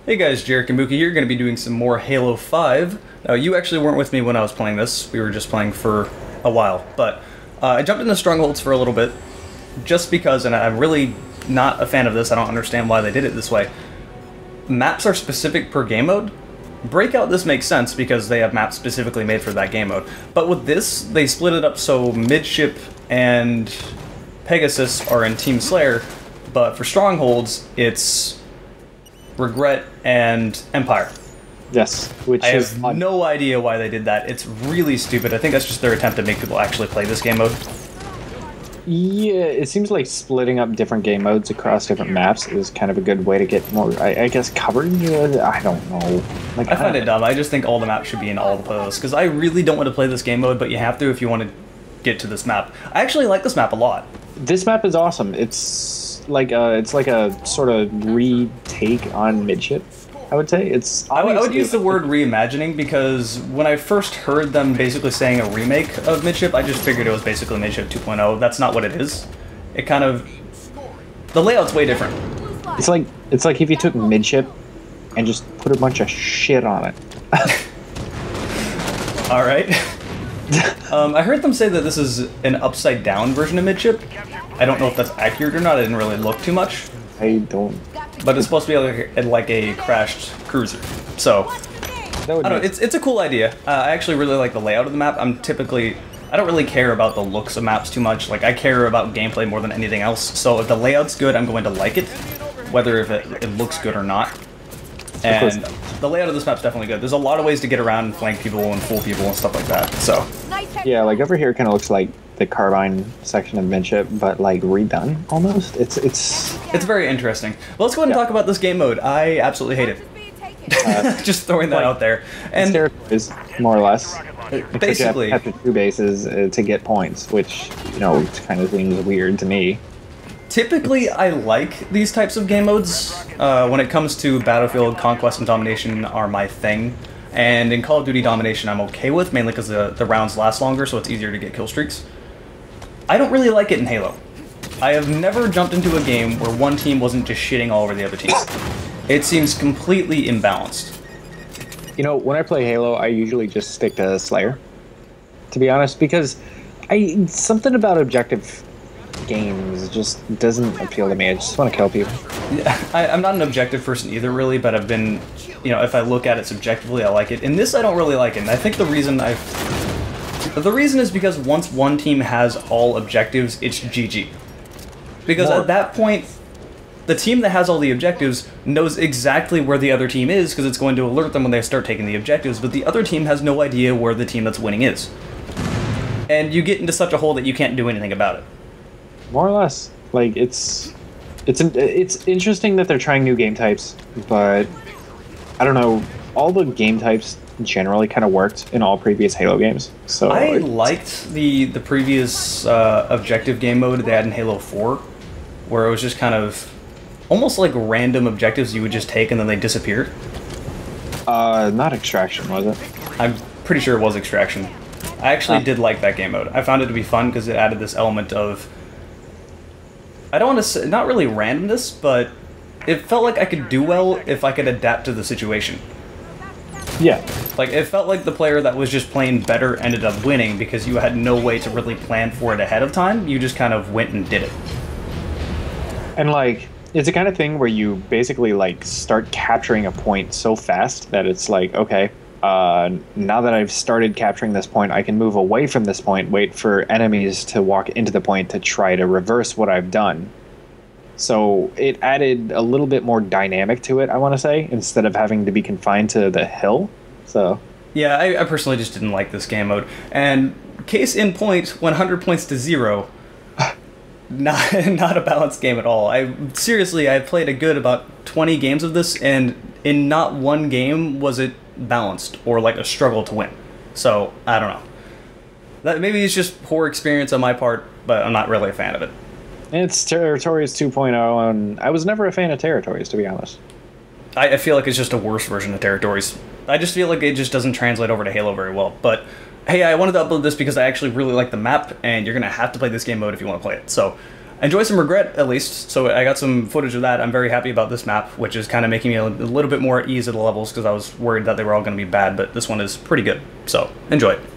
Hey guys, Jarek and Mookie here, going to be doing some more Halo 5. Now, you actually weren't with me when I was playing this. We were just playing for a while. But I jumped into Strongholds for a little bit, just because, and I'm really not a fan of this, I don't understand why they did it this way. Maps are specific per game mode. Breakout, this makes sense, because they have maps specifically made for that game mode. But with this, they split it up so Midship and Pegasus are in Team Slayer, but for Strongholds, it's Regret and Empire. Yes, which I is have no idea why they did that. It's really stupid. I think that's just their attempt to make people actually play this game mode. Yeah, it seems like splitting up different game modes across different maps is kind of a good way to get more, I guess, coverage. I don't know. Like, I find it dumb. I just think all the maps should be in all the playlists, because I really don't want to play this game mode, but you have to if you want to get to this map. I actually like this map a lot. This map is awesome. It's like a sort of retake on Midship, I would say. I would use the word reimagining, because when I first heard them basically saying a remake of Midship, I just figured it was basically Midship 2.0. That's not what it is. It kind of... The layout's way different. It's like if you took Midship and just put a bunch of shit on it. Alright. I heard them say that this is an upside-down version of Midship. I don't know if that's accurate or not. I didn't really look too much. I don't... But it's supposed to be like a crashed cruiser. So, I don't know, it's a cool idea. I actually really like the layout of the map. I don't really care about the looks of maps too much. Like, I care about gameplay more than anything else. So if the layout's good, I'm going to like it, whether if it looks good or not. And the layout of this map's definitely good. There's a lot of ways to get around and flank people and fool people and stuff like that. So, yeah, like over here, it kind of looks like the Carbine section of Midship, but like redone almost. It's very interesting. Well, let's go ahead and talk about this game mode. I absolutely hate it. Just throwing that out there. And is more or less basically you have to two bases to get points, which kind of seems weird to me. Typically, I like these types of game modes. When it comes to Battlefield, Conquest, and Domination are my thing. And in Call of Duty Domination, I'm okay with, mainly because the rounds last longer, so it's easier to get kill streaks. I don't really like it in Halo. I have never jumped into a game where one team wasn't just shitting all over the other team. It seems completely imbalanced. When I play Halo, I usually just stick to Slayer, to be honest, because something about objective games just doesn't appeal to me. I just want to kill people. Yeah, I'm not an objective person either, really, but I've been, if I look at it subjectively, I like it. In this, I don't really like it, and I think the reason is because once one team has all objectives, it's GG. Because at that point, the team that has all the objectives knows exactly where the other team is, because it's going to alert them when they start taking the objectives, but the other team has no idea where the team that's winning is. And you get into such a hole that you can't do anything about it. More or less. Like, it's interesting that they're trying new game types, but I don't know, all the game types generally kind of worked in all previous Halo games. So I liked the previous objective game mode they had in Halo 4, where it was just kind of almost like random objectives you would just take and then they disappeared. Not Extraction, was it? I'm pretty sure it was Extraction. I actually did like that game mode. I found it to be fun because it added this element of, I don't want to say, not really randomness, but it felt like I could do well if I could adapt to the situation. Yeah. Like, it felt like the player that was just playing better ended up winning because you had no way to really plan for it ahead of time. You just kind of went and did it. And, like, it's the kind of thing where you basically, like, start capturing a point so fast that it's like, okay, now that I've started capturing this point, I can move away from this point, wait for enemies to walk into the point to try to reverse what I've done. So it added a little bit more dynamic to it, I want to say, instead of having to be confined to the hill. So yeah, I personally just didn't like this game mode. And case in point, 100 points to 0. Not a balanced game at all. I played a good about 20 games of this, and in not one game was it balanced or like a struggle to win. So I don't know. Maybe it's just poor experience on my part, but I'm not really a fan of it. It's Territories 2.0, and I was never a fan of Territories, to be honest. I feel like it's just a worse version of Territories. I just feel like it just doesn't translate over to Halo very well. But hey, I wanted to upload this because I actually really like the map, and you're going to have to play this game mode if you want to play it. So enjoy some regret, at least. So I got some footage of that. I'm very happy about this map, which is kind of making me a little bit more at ease of the levels because I was worried that they were all going to be bad, but this one is pretty good. So enjoy it.